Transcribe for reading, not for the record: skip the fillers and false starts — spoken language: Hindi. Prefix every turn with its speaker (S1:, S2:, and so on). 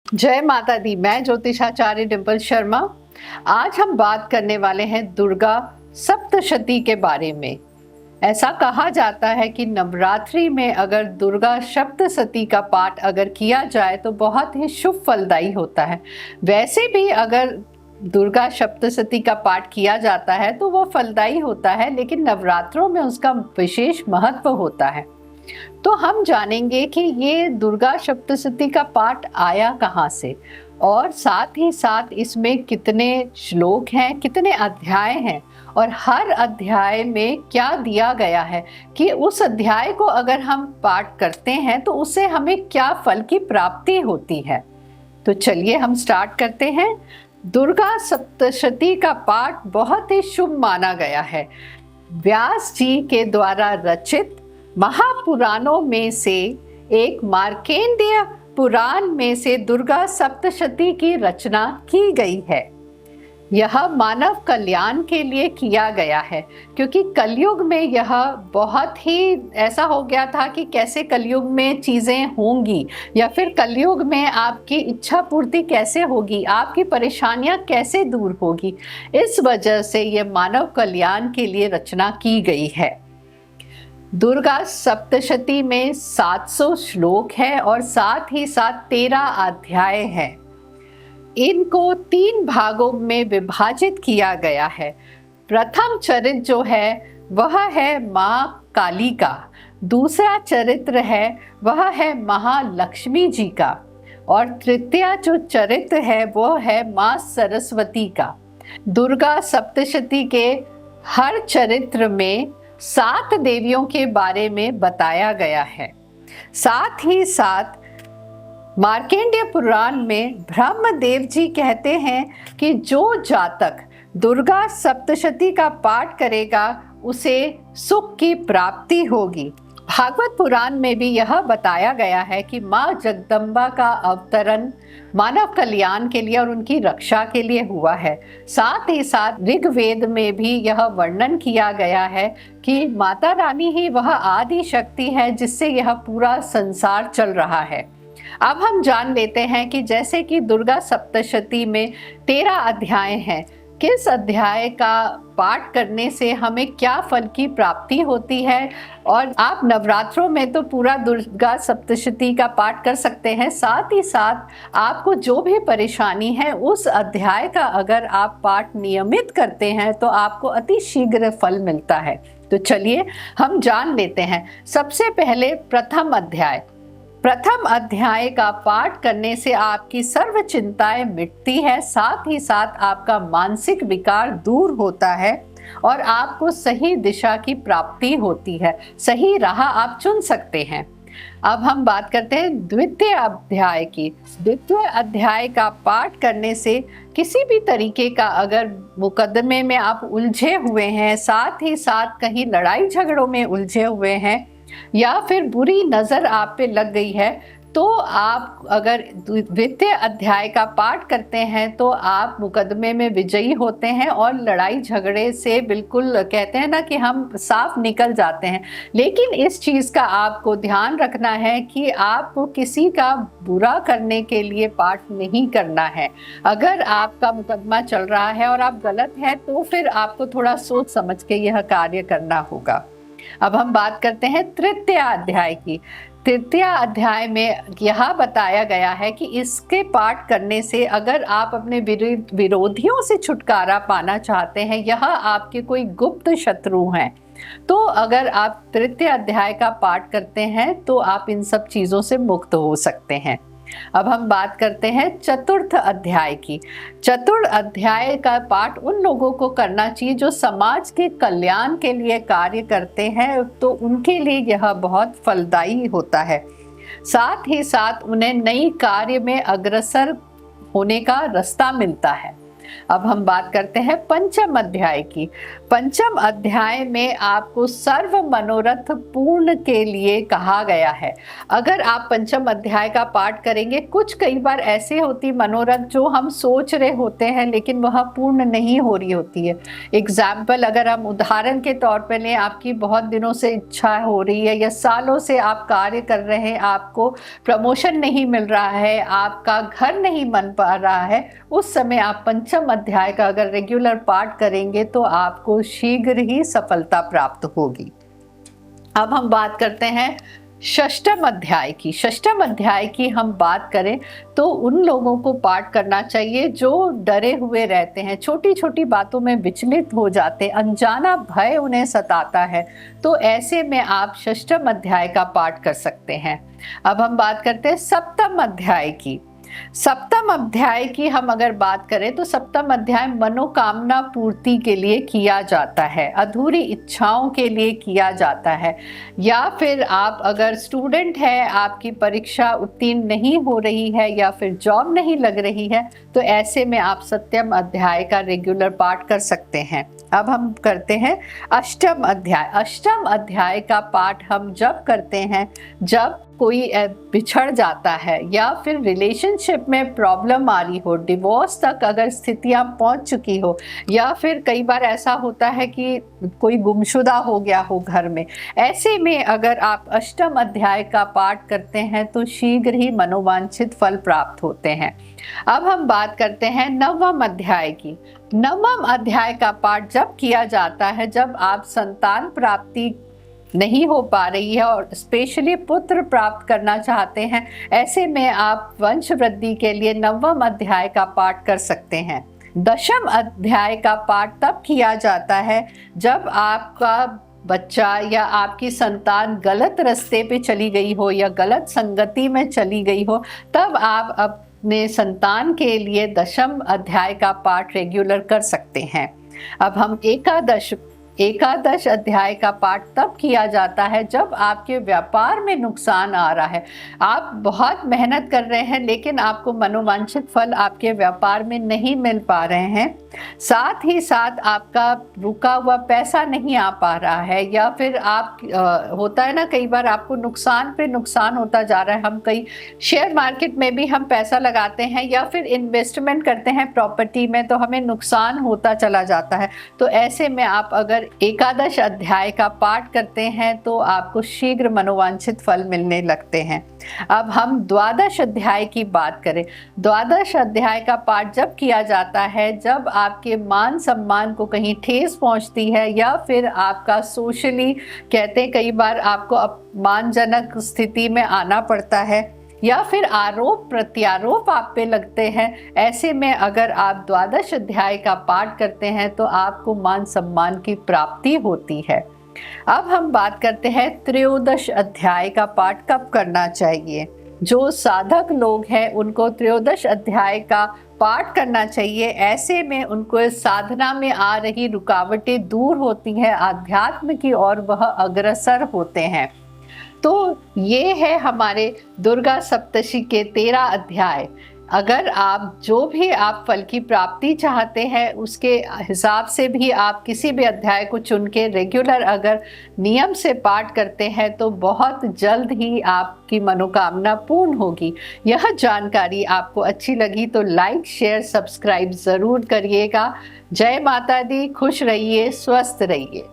S1: जय माता दी। मैं ज्योतिषाचार्य डिम्पल शर्मा। आज हम बात करने वाले हैं दुर्गा सप्तशती के बारे में। ऐसा कहा जाता है कि नवरात्रि में अगर दुर्गा सप्तशती का पाठ अगर किया जाए तो बहुत ही शुभ फलदायी होता है। वैसे भी अगर दुर्गा सप्तशती का पाठ किया जाता है तो वो फलदायी होता है, लेकिन नवरात्रों में उसका विशेष महत्व होता है। तो हम जानेंगे कि ये दुर्गा सप्तशती का पाठ आया कहाँ से, और साथ ही साथ इसमें कितने श्लोक हैं, कितने अध्याय हैं, और हर अध्याय में क्या दिया गया है कि उस अध्याय को अगर हम पाठ करते हैं तो उससे हमें क्या फल की प्राप्ति होती है। तो चलिए हम स्टार्ट करते हैं। दुर्गा सप्तशती का पाठ बहुत ही शुभ माना गया है। व्यास जी के द्वारा रचित महापुराणों में से एक मार्कंडेय पुराण में से दुर्गा सप्तशती की रचना की गई है। यह मानव कल्याण के लिए किया गया है, क्योंकि कलयुग में यह बहुत ही ऐसा हो गया था कि कैसे कलयुग में चीज़ें होंगी, या फिर कलयुग में आपकी इच्छा पूर्ति कैसे होगी, आपकी परेशानियां कैसे दूर होगी। इस वजह से यह मानव कल्याण के लिए रचना की गई है। दुर्गा सप्तशती में 700 श्लोक है और साथ ही साथ 13 अध्याय हैं। इनको 3 भागों में विभाजित किया गया है। प्रथम चरित्र जो है वह है माँ काली का, दूसरा चरित्र है वह है महालक्ष्मी जी का, और तृतीय जो चरित्र है वो है माँ सरस्वती का। दुर्गा सप्तशती के हर चरित्र में 7 देवियों के बारे में बताया गया है। साथ ही साथ मार्कंडेय पुराण में ब्रह्मदेव जी कहते हैं कि जो जातक दुर्गा सप्तशती का पाठ करेगा उसे सुख की प्राप्ति होगी। भागवत पुराण में भी यह बताया गया है कि माँ जगदम्बा का अवतरण मानव कल्याण के लिए और उनकी रक्षा के लिए हुआ है। साथ ही साथ ऋग्वेद में भी यह वर्णन किया गया है कि माता रानी ही वह आदि शक्ति है जिससे यह पूरा संसार चल रहा है। अब हम जान लेते हैं कि जैसे कि दुर्गा सप्तशती में 13 अध्याय हैं, किस अध्याय का पाठ करने से हमें क्या फल की प्राप्ति होती है। और आप नवरात्रों में तो पूरा दुर्गा सप्तशती का पाठ कर सकते हैं। साथ ही साथ आपको जो भी परेशानी है उस अध्याय का अगर आप पाठ नियमित करते हैं तो आपको अति शीघ्र फल मिलता है। तो चलिए हम जान लेते हैं। सबसे पहले प्रथम अध्याय का पाठ करने से आपकी सर्व चिंताएं मिटती है। साथ ही साथ आपका मानसिक विकार दूर होता है और आपको सही दिशा की प्राप्ति होती है, सही राह आप चुन सकते हैं। अब हम बात करते हैं द्वितीय अध्याय की। द्वितीय अध्याय का पाठ करने से किसी भी तरीके का अगर मुकदमे में आप उलझे हुए हैं, साथ ही साथ कहीं लड़ाई झगड़ों में उलझे हुए हैं, या फिर बुरी नजर आप पे लग गई है, तो आप अगर द्वितीय अध्याय का पाठ करते हैं तो आप मुकदमे में विजयी होते हैं और लड़ाई झगड़े से बिल्कुल कहते हैं ना कि हम साफ निकल जाते हैं। लेकिन इस चीज़ का आपको ध्यान रखना है कि आपको किसी का बुरा करने के लिए पाठ नहीं करना है। अगर आपका मुकदमा चल रहा है और आप गलत हैं तो फिर आपको थोड़ा सोच समझ के यह कार्य करना होगा। अब हम बात करते हैं तृतीय अध्याय की। तृतीय अध्याय में यह बताया गया है कि इसके पाठ करने से अगर आप अपने विरोधियों से छुटकारा पाना चाहते हैं, यह आपके कोई गुप्त शत्रु हैं, तो अगर आप तृतीय अध्याय का पाठ करते हैं तो आप इन सब चीज़ों से मुक्त हो सकते हैं। अब हम बात करते हैं चतुर्थ अध्याय की। चतुर्थ अध्याय का पाठ उन लोगों को करना चाहिए जो समाज के कल्याण के लिए कार्य करते हैं, तो उनके लिए यह बहुत फलदायी होता है। साथ ही साथ उन्हें नई कार्य में अग्रसर होने का रास्ता मिलता है। अब हम बात करते हैं पंचम अध्याय की। पंचम अध्याय में आपको सर्व मनोरथ पूर्ण के लिए कहा गया है। अगर आप पंचम अध्याय का पाठ करेंगे, कुछ कई बार ऐसे होती मनोरथ जो हम सोच रहे होते हैं लेकिन वह पूर्ण नहीं हो रही होती है। एग्जाम्पल अगर हम उदाहरण के तौर पर लें, आपकी बहुत दिनों से इच्छा हो रही है या सालों से आप कार्य कर रहे हैं, आपको प्रमोशन नहीं मिल रहा है, आपका घर नहीं बन पा रहा है, उस समय आप पंचम अध्याय का अगर रेगुलर पाठ करेंगे तो आपको शीघ्र ही सफलता प्राप्त होगी। अब हम बात करते हैं षष्ठम अध्याय की। षष्ठम अध्याय की हम बात करें तो उन लोगों को पाठ करना चाहिए जो डरे हुए रहते हैं, छोटी छोटी बातों में विचलित हो जाते हैं, अनजाना भय उन्हें सताता है, तो ऐसे में आप षष्ठम अध्याय का पाठ कर सकते हैं। अब हम बात करते हैं सप्तम अध्याय की। सप्तम अध्याय की हम अगर बात करें तो सप्तम अध्याय मनोकामना पूर्ति के लिए किया जाता है, अधूरी इच्छाओं के लिए किया जाता है। या फिर आप अगर स्टूडेंट है, आपकी परीक्षा उत्तीर्ण नहीं हो रही है या फिर जॉब नहीं लग रही है, तो ऐसे में आप सप्तम अध्याय का रेगुलर पाठ कर सकते हैं। अब हम करते हैं अष्टम अध्याय। अष्टम अध्याय का पाठ हम जब करते हैं जब कोई बिछड़ जाता है या फिर रिलेशनशिप में प्रॉब्लम आ रही हो, डिवोर्स तक अगर स्थितियां पहुंच चुकी हो, या फिर कई बार ऐसा होता है कि कोई गुमशुदा हो गया हो घर में, ऐसे में अगर आप अष्टम अध्याय का पाठ करते हैं तो शीघ्र ही मनोवांछित फल प्राप्त होते हैं। अब हम बात करते हैं नवम अध्याय की। नवम अध्याय का पाठ जब किया जाता है जब आप संतान प्राप्ति नहीं हो पा रही है और स्पेशली पुत्र प्राप्त करना चाहते हैं, ऐसे में आप वंश वृद्धि के लिए नवम अध्याय का पाठ कर सकते हैं। दशम अध्याय का पाठ तब किया जाता है जब आपका बच्चा या आपकी संतान गलत रास्ते पे चली गई हो या गलत संगति में चली गई हो, तब आप अपने संतान के लिए दशम अध्याय का पाठ रेगुलर कर सकते हैं। अब हम एकादश अध्याय का पाठ तब किया जाता है जब आपके व्यापार में नुकसान आ रहा है, आप बहुत मेहनत कर रहे हैं लेकिन आपको मनोवांछित फल आपके व्यापार में नहीं मिल पा रहे हैं, साथ ही साथ आपका रुका हुआ पैसा नहीं आ पा रहा है, या फिर आप होता है ना कई बार आपको नुकसान पे नुकसान होता जा रहा है। हम कई शेयर मार्केट में भी हम पैसा लगाते हैं या फिर इन्वेस्टमेंट करते हैं प्रॉपर्टी में, तो हमें नुकसान होता चला जाता है। तो ऐसे में आप अगर एकादश अध्याय का पाठ करते हैं तो आपको शीघ्र मनोवांछित फल मिलने लगते हैं। अब हम द्वादश अध्याय की बात करें। द्वादश अध्याय का पाठ जब किया जाता है जब आपके मान सम्मान को कहीं ठेस पहुंचती है, या फिर आपका सोशली कहते हैं कई बार आपको अपमानजनक स्थिति में आना पड़ता है, या फिर आरोप प्रत्यारोप आप पे लगते हैं, ऐसे में अगर आप द्वादश अध्याय का पाठ करते हैं तो आपको मान सम्मान की प्राप्ति होती है। अब हम बात करते हैं त्रयोदश अध्याय का पाठ कब करना चाहिए। जो साधक लोग हैं उनको त्रयोदश अध्याय का पाठ करना चाहिए, ऐसे में उनको साधना में आ रही रुकावटें दूर होती हैं, आध्यात्म की ओर वह अग्रसर होते हैं। तो ये है हमारे दुर्गा सप्तशी के 13 अध्याय। अगर आप जो भी आप फल की प्राप्ति चाहते हैं उसके हिसाब से भी आप किसी भी अध्याय को चुन के रेगुलर अगर नियम से पाठ करते हैं तो बहुत जल्द ही आपकी मनोकामना पूर्ण होगी। यह जानकारी आपको अच्छी लगी तो लाइक शेयर सब्सक्राइब ज़रूर करिएगा। जय माता दी, खुश रहिए, स्वस्थ रहिए।